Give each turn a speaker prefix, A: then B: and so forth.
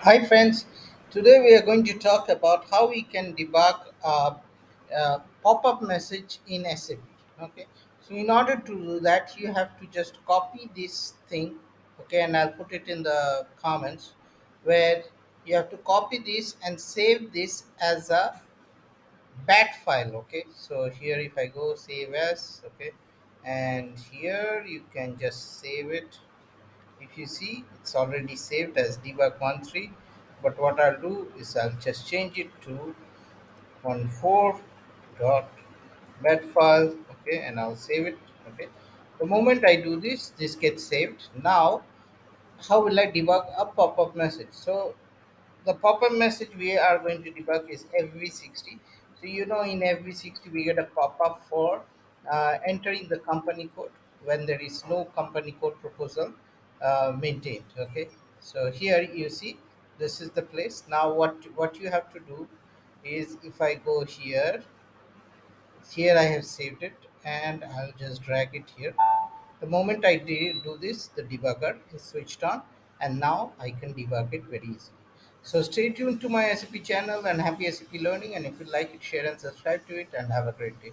A: Hi friends, today we are going to talk about how we can debug a pop-up message in SAP. Okay, so in order to do that, you have to just copy this thing. Okay, and I'll put it in the comments where you have to copy this and save this as a bat file. Okay, so here if I go save as, okay, and here you can just save it. If you see, it's already saved as debug 13, but what I'll do is I'll just change it to 14 dot bat file. Okay, and I'll save it. Okay, the moment I do this, this gets saved. Now how will I debug a pop-up message? So the pop-up message we are going to debug is FV60. So in FV60 we get a pop-up for entering the company code when there is no company code proposal maintained. Okay, so here you see this is the place. Now what you have to do is, if I go here I have saved it, and I'll just drag it here. The moment I do this, the debugger is switched on, and now I can debug it very easily. So stay tuned to my SAP channel, and happy SAP learning. And if you like it, share and subscribe to it, and have a great day.